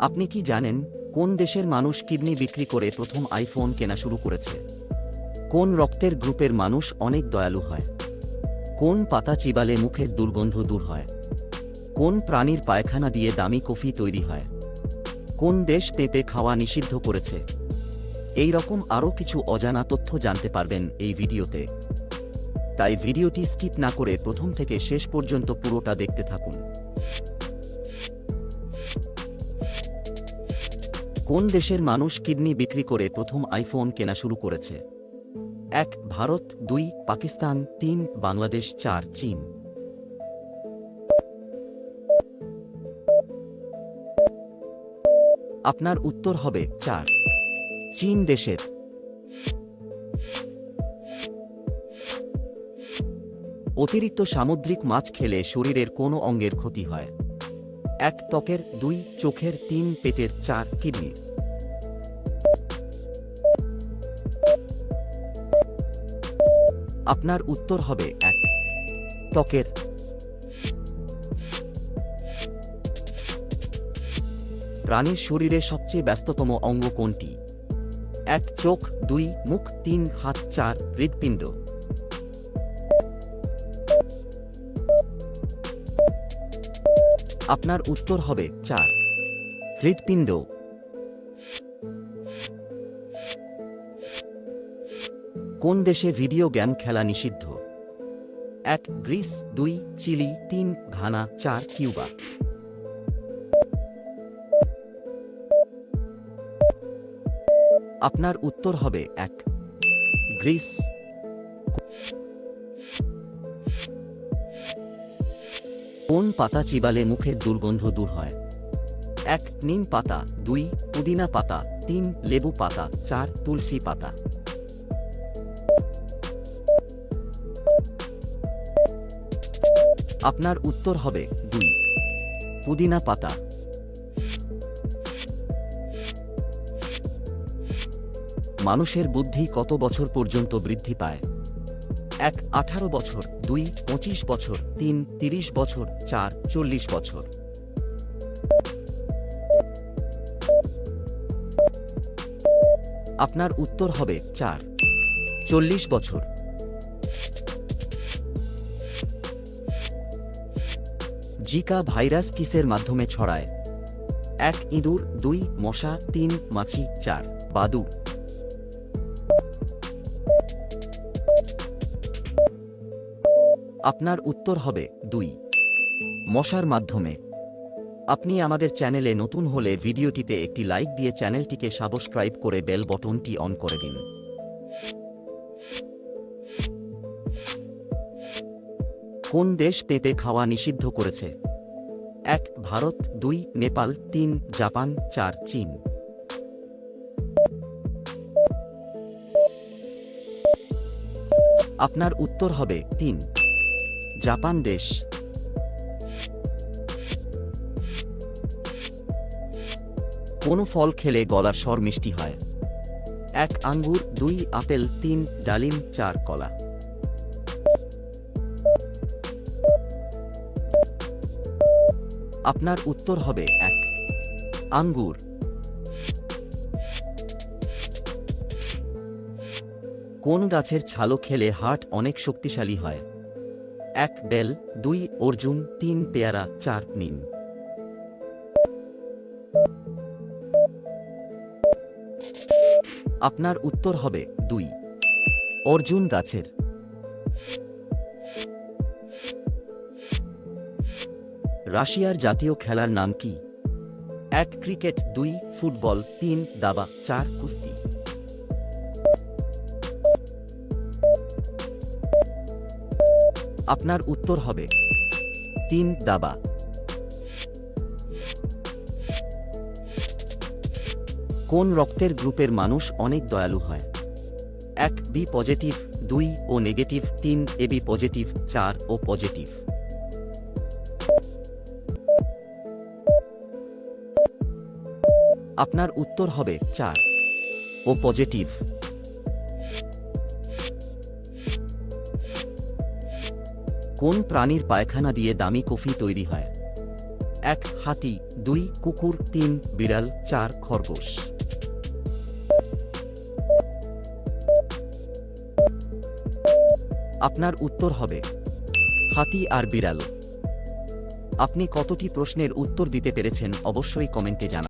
আপনি কি জানেন কোন দেশের মানুষ কিডনি বিক্রি করে প্রথম আইফোন কেনা শুরু করেছে? কোন রক্তের গ্রুপের মানুষ অনেক দয়ালু হয়? কোন পাতা চিবালে মুখের দুর্গন্ধ দূর হয়? কোন প্রাণীর পায়খানা দিয়ে দামি কফি তৈরি হয়? কোন দেশ পেঁপে খাওয়া নিষিদ্ধ করেছে? এই রকম আরও কিছু অজানা তথ্য জানতে পারবেন এই ভিডিওতে। তাই ভিডিওটি স্কিপ না করে প্রথম থেকে শেষ পর্যন্ত পুরোটা দেখতে থাকুন। কোন দেশের মানুষ কিডনি বিক্রি করে প্রথম আইফোন কেনা শুরু করেছে? 1 ভারত, 2 পাকিস্তান, 3 বাংলাদেশ, 4 চীন। আপনার উত্তর হবে 4 চীন দেশের। অতিরিক্ত সামুদ্রিক মাছ খেলে শরীরের কোন অঙ্গের ক্ষতি হয়? 1 ত্বকের, 2 চোখের, 3 পেটের, 4 কিডনি। আপনার উত্তর হবে 1 ত্বকের। প্রাণীর শরীরে সবচেয়ে ব্যস্ততম অঙ্গ কোনটি? 1 চোখ, 2 মুখ, 3 হাত, 4 হৃৎপিণ্ড। আপনার উত্তর হবে 4 হৃৎপিণ্ড। কোন দেশে ভিডিও গেম খেলা নিষিদ্ধ? 1 গ্রিস, 2 চিলি, 3 ঘানা, 4 কিউবা। আপনার উত্তর হবে 1 গ্রিস। কোন পাতা চিবালে মুখের দুর্গন্ধ দূর হয়? 1 নিম পাতা, 2 পুদিনা পাতা, 3 লেবু পাতা, 4 তুলসী পাতা। আপনার উত্তর হবে 2 পুদিনা পাতা। মানুষের বুদ্ধি কত বছর পর্যন্ত বৃদ্ধি পায়? 1 18 বছর, 2 25 বছর, 3 30 বছর, 4 40 বছর। আপনার উত্তর হবে 4 40 বছর। জিকা ভাইরাস কিসের মাধ্যমে ছড়ায়? 1 ইঁদুর, 2 মশা, 3 মাছি, 4 বাদুড়। আপনার উত্তর হবে 2 মশার মাধ্যমে। আপনি আমাদের চ্যানেলে নতুন হলে ভিডিওটিতে একটি লাইক দিয়ে চ্যানেলটিকে সাবস্ক্রাইব করে বেল বটনটি অন করে দিন। কোন দেশ পেঁপে খাওয়া নিষিদ্ধ করেছে? 1 ভারত, 2 নেপাল, 3 জাপান, 4 চীন। আপনার উত্তর হবে 3 জাপান দেশ। কোন ফল খেলে গলার স্বর মিষ্টি হয়? 1 আঙ্গুর, 2 আপেল, 3 ডালিম, 4 কলা। আপনার উত্তর হবে 1 আঙ্গুর। কোন গাছের ছালো খেলে হার্ট অনেক শক্তিশালী হয়? 1 বেল, 2 অর্জুন, 3 পেয়ারা, 4 নিম। আপনার উত্তর হবে 2 অর্জুন গাছের। রাশিয়ার জাতীয় খেলার নাম কি? 1 ক্রিকেট, 2 ফুটবল, 3 দাবা, 4 কুস্তি। আপনার উত্তর হবে 3 দাবা। কোন রক্তের গ্রুপের মানুষ অনেক দয়ালু হয়? 1 বি পজিটিভ, 2 ও নেগেটিভ, 3 এবি পজিটিভ, 4 ও পজিটিভ। আপনার উত্তর হবে 4 ও পজিটিভ। কোন প্রাণীর পায়খানা দিয়ে দামি কফি তৈরি হয়? 1 হাতি, 2 কুকুর, 3 বিড়াল, 4 খরগোশ। আপনার উত্তর হবে হাতি আর বিড়াল। আপনি কতটি প্রশ্নের উত্তর দিতে পেরেছেন অবশ্যই কমেন্টে জানান।